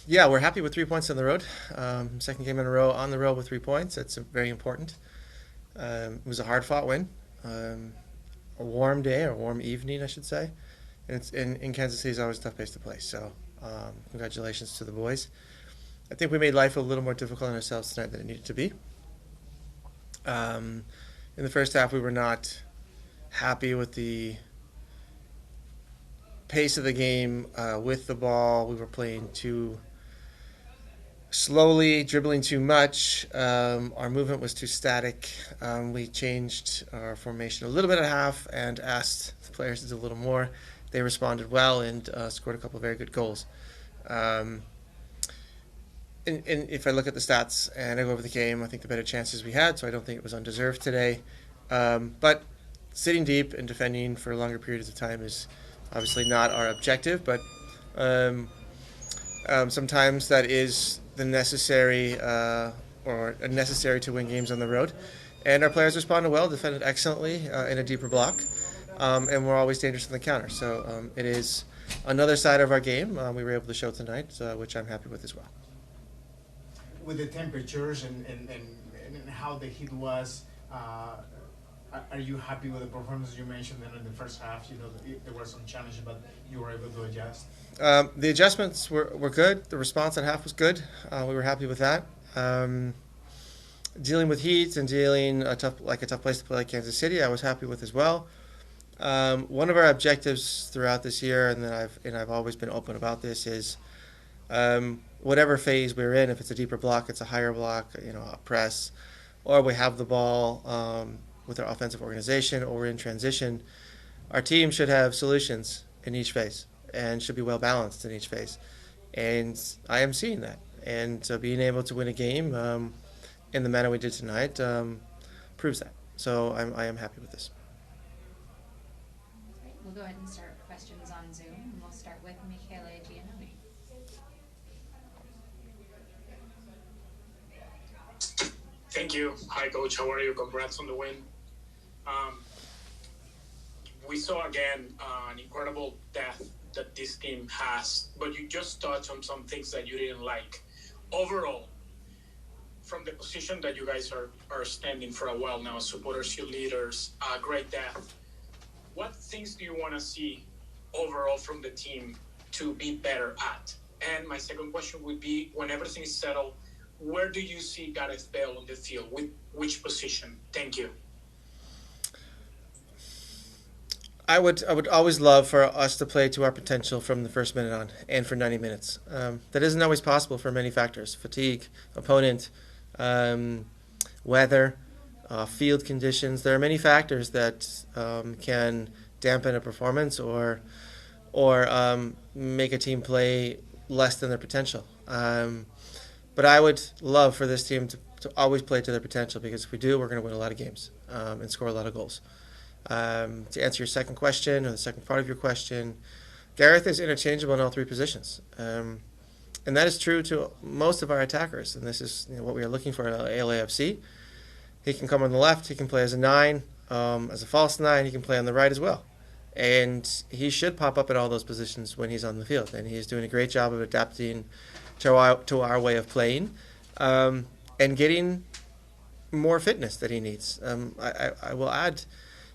Yeah, we're happy with 3 points on the road. Second game in a row on the road with 3 points. That's very important. It was a hard-fought win. Um, a warm day, or a warm evening, I should say. And it's in Kansas City is always a tough place to play. So, congratulations to the boys. I think we made life a little more difficult on ourselves tonight than it needed to be. Um, in the first half, we were not happy with the pace of the game with the ball. We were playing too slowly, dribbling too much. Our movement was too static. We changed our formation a little bit at half and asked the players to do a little more. They responded well and scored a couple of very good goals. Um, and if I look at the stats and I go over the game, I think the better chances we had, so I don't think it was undeserved today. But sitting deep and defending for longer periods of time is obviously not our objective, but um, sometimes that is the necessary or necessary to win games on the road. And our players responded well, defended excellently in a deeper block, and we're always dangerous in the counter. So it is another side of our game we were able to show tonight, which I'm happy with as well. With the temperatures and how the heat was, are you happy with the performance? You mentioned that in the first half, there were some challenges, but you were able to adjust. The adjustments were good. The response at half was good. We were happy with that. Dealing with heat and dealing a tough place to play like Kansas City, I was happy with as well. One of our objectives throughout this year, and I've always been open about this, is whatever phase we're in. If it's a deeper block, it's a higher block, a press, or we have the ball with our offensive organization, or we're in transition. Our team should have solutions in each phase and should be well balanced in each phase. And I am seeing that. And being able to win a game in the manner we did tonight proves that. So I am happy with this. Great. We'll go ahead and start questions on Zoom, and we'll start with Michele Giannone. Thank you. Hi, Coach. How are you? Congrats on the win. We saw again an incredible depth that this team has, but you just touched on some things that you didn't like. Overall, from the position that you guys are standing for a while now, supporters, you leaders, great depth, what things do you want to see overall from the team to be better at? And my second question would be, when everything is settled, where do you see Gareth Bale on the field? With which position? Thank you. I would always love for us to play to our potential from the first minute on and for 90 minutes. That isn't always possible for many factors: fatigue, opponent, weather, field conditions. There are many factors that can dampen a performance or make a team play less than their potential. But I would love for this team to always play to their potential, because if we do, we're going to win a lot of games and score a lot of goals. To answer your second question, or the second part of your question, Gareth is interchangeable in all three positions. And that is true to most of our attackers. And this is what we are looking for at LAFC. He can come on the left. He can play as a 9, as a false 9. He can play on the right as well. And he should pop up at all those positions when he's on the field. And he's doing a great job of adapting to our way of playing and getting more fitness that he needs. I will add,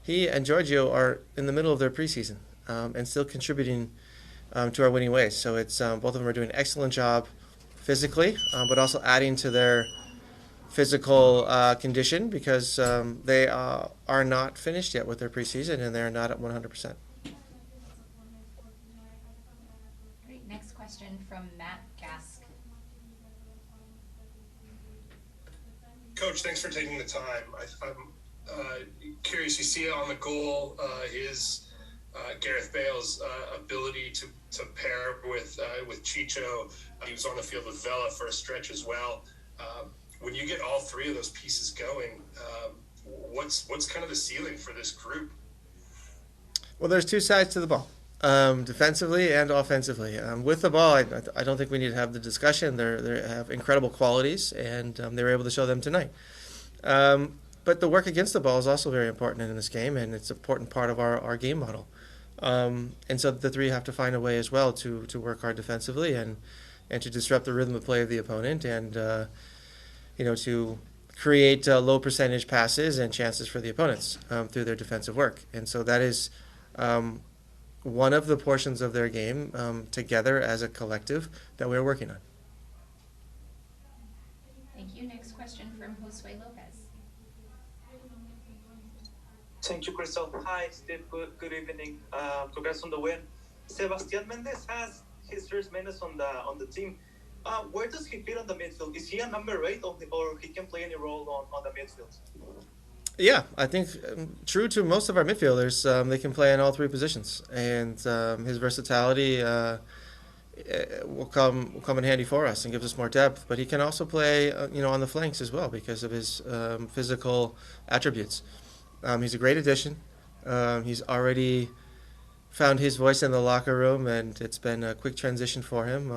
he and Giorgio are in the middle of their preseason and still contributing to our winning ways. So it's both of them are doing an excellent job physically, but also adding to their physical condition, because they are not finished yet with their preseason and they're not at 100%. Great. Next question from Matt Gask. Coach, thanks for taking the time. I'm curious, you see on the goal is Gareth Bale's ability to pair with Chicho. He was on the field with Vela for a stretch as well. When you get all three of those pieces going, what's kind of the ceiling for this group? Well, there's two sides to the ball, defensively and offensively. With the ball, I don't think we need to have the discussion. They have incredible qualities, and they were able to show them tonight. But the work against the ball is also very important in this game, and it's an important part of our game model. And so the three have to find a way as well to work hard defensively and and to disrupt the rhythm of play of the opponent, and to create low percentage passes and chances for the opponents through their defensive work. And so that is one of the portions of their game together as a collective that we're working on. Thank you. Next question from Josue Lopez. Thank you, Crystal. Hi, Steve. Good evening. Congrats on the win. Sebastián Méndez has his first minutes on the team. Where does he fit on the midfield? Is he a number 8 or he can play any role on the midfield? Yeah, I think true to most of our midfielders, they can play in all three positions, and his versatility will come in handy for us and gives us more depth. But he can also play, on the flanks as well because of his physical attributes. He's a great addition. He's already found his voice in the locker room, and it's been a quick transition for him,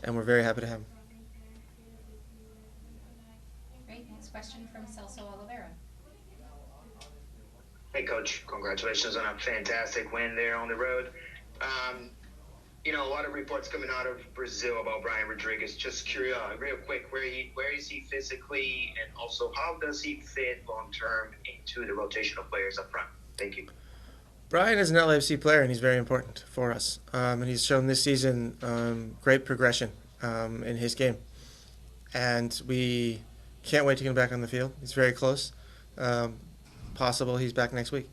and we're very happy to have him. Great. Next question from Celso Oliveira. Hey, Coach. Congratulations on a fantastic win there on the road. A lot of reports coming out of Brazil about Brian Rodriguez. Just curious, real quick, where is he physically, and also how does he fit long-term into the rotational players up front? Thank you. Brian is an LAFC player, and he's very important for us. And he's shown this season great progression in his game. And we can't wait to get him back on the field. He's very close. Possible he's back next week.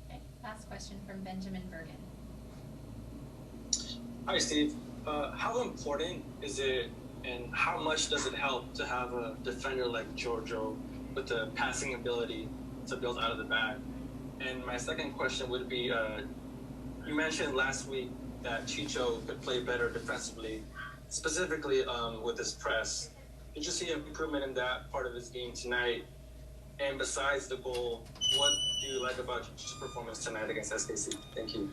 Okay. Last question from Benjamin Bergen. Hi, Steve. How important is it, and how much does it help to have a defender like Giorgio with the passing ability to build out of the back? And my second question would be, you mentioned last week that Chicho could play better defensively, specifically with his press. Did you see an improvement in that part of his game tonight? And besides the goal, what do you like about Chicho's performance tonight against SKC? Thank you.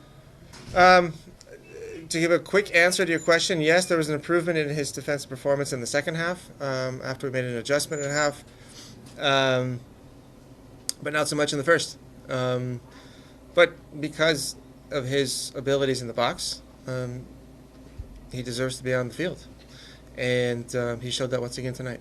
To give a quick answer to your question, yes, there was an improvement in his defensive performance in the second half after we made an adjustment in half, but not so much in the first. But because of his abilities in the box, he deserves to be on the field, and he showed that once again tonight.